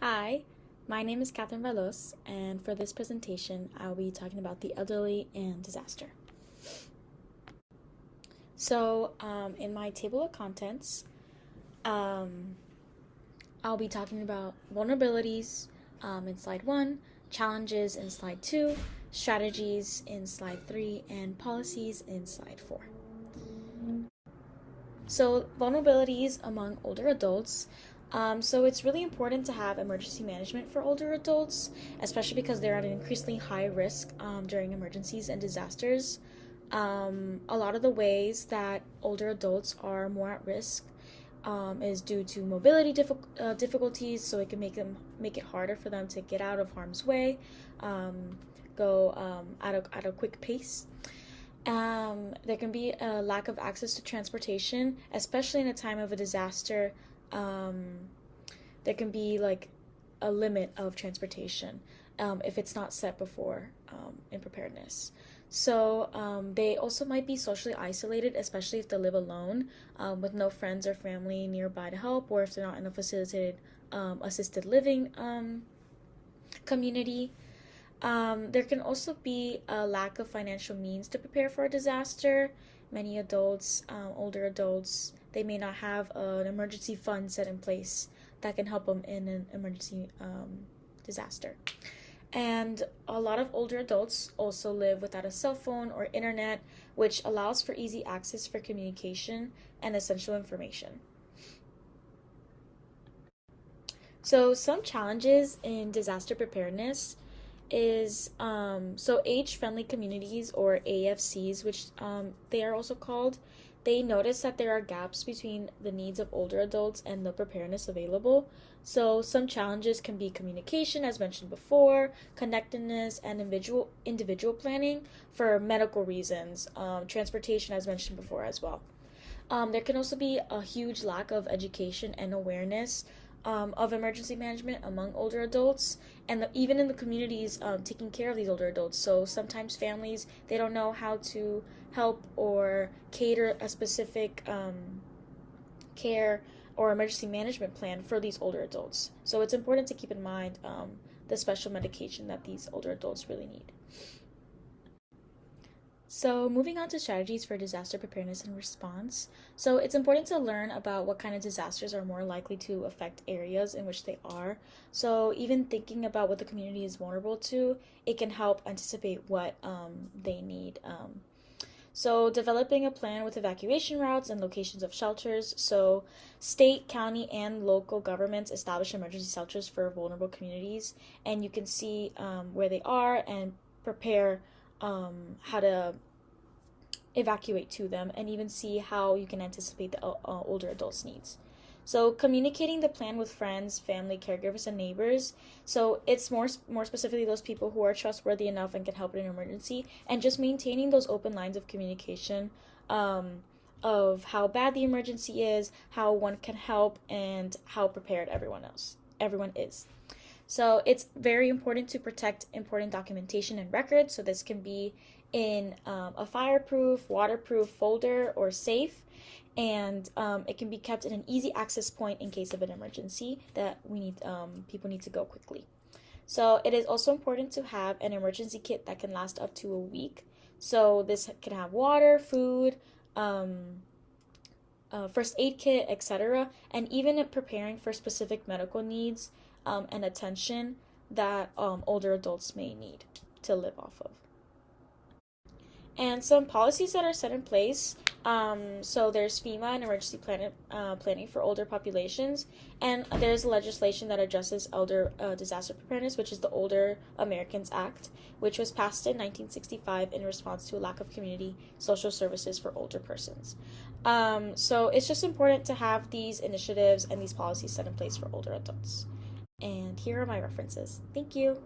Hi, my name is Catherine Valoz, and for this presentation, I'll be talking about the elderly and disaster. In my table of contents, um, I'll be talking about vulnerabilities in slide 1, challenges in slide 2, strategies in slide 3, and policies in slide 4. So, vulnerabilities among older adults. It's really important to have emergency management for older adults, especially because they're at an increasingly high risk during emergencies and disasters. A lot of the ways that older adults are more at risk is due to mobility difficulties, so it can make it harder for them to get out of harm's way, go at a quick pace. There can be a lack of access to transportation, especially in a time of a disaster. There can be like a limit of transportation if it's not set before in preparedness. They also might be socially isolated, especially if they live alone with no friends or family nearby to help, or if they're not in a facilitated assisted living community. There can also be a lack of financial means to prepare for a disaster. Many adults, older adults, they may not have an emergency fund set in place that can help them in an emergency disaster. And a lot of older adults also live without a cell phone or internet, which allows for easy access for communication and essential information. So, some challenges in disaster preparedness is age-friendly communities, or AFCs, which they are also called. They notice that there are gaps between the needs of older adults and the preparedness available. So some challenges can be communication, as mentioned before, connectedness, and individual planning for medical reasons, transportation, as mentioned before as well. There can also be a huge lack of education and awareness of emergency management among older adults, and even in the communities taking care of these older adults. So sometimes families, they don't know how to help or cater a specific care or emergency management plan for these older adults. So it's important to keep in mind the special medication that these older adults really need. So, moving on to strategies for disaster preparedness and response. So, it's important to learn about what kind of disasters are more likely to affect areas in which they are. So, even thinking about what the community is vulnerable to, it can help anticipate what they need. Developing a plan with evacuation routes and locations of shelters. So, state, county, and local governments establish emergency shelters for vulnerable communities, and you can see where they are and prepare how to evacuate to them, and even see how you can anticipate the older adults' needs. So communicating the plan with friends, family, caregivers, and neighbors. So it's more specifically those people who are trustworthy enough and can help in an emergency, and just maintaining those open lines of communication of how bad the emergency is, how one can help, and how prepared everyone is. So it's very important to protect important documentation and records. So this can be in a fireproof, waterproof folder or safe, and it can be kept in an easy access point in case of an emergency that people need to go quickly. So it is also important to have an emergency kit that can last up to a week. So this can have water, food, first aid kit, etc., and even preparing for specific medical needs and attention that older adults may need to live off of. And some policies that are set in place. So there's FEMA and emergency planning for older populations, and there's legislation that addresses elder disaster preparedness, which is the Older Americans Act, which was passed in 1965 in response to a lack of community social services for older persons. So it's just important to have these initiatives and these policies set in place for older adults. And here are my references. Thank you.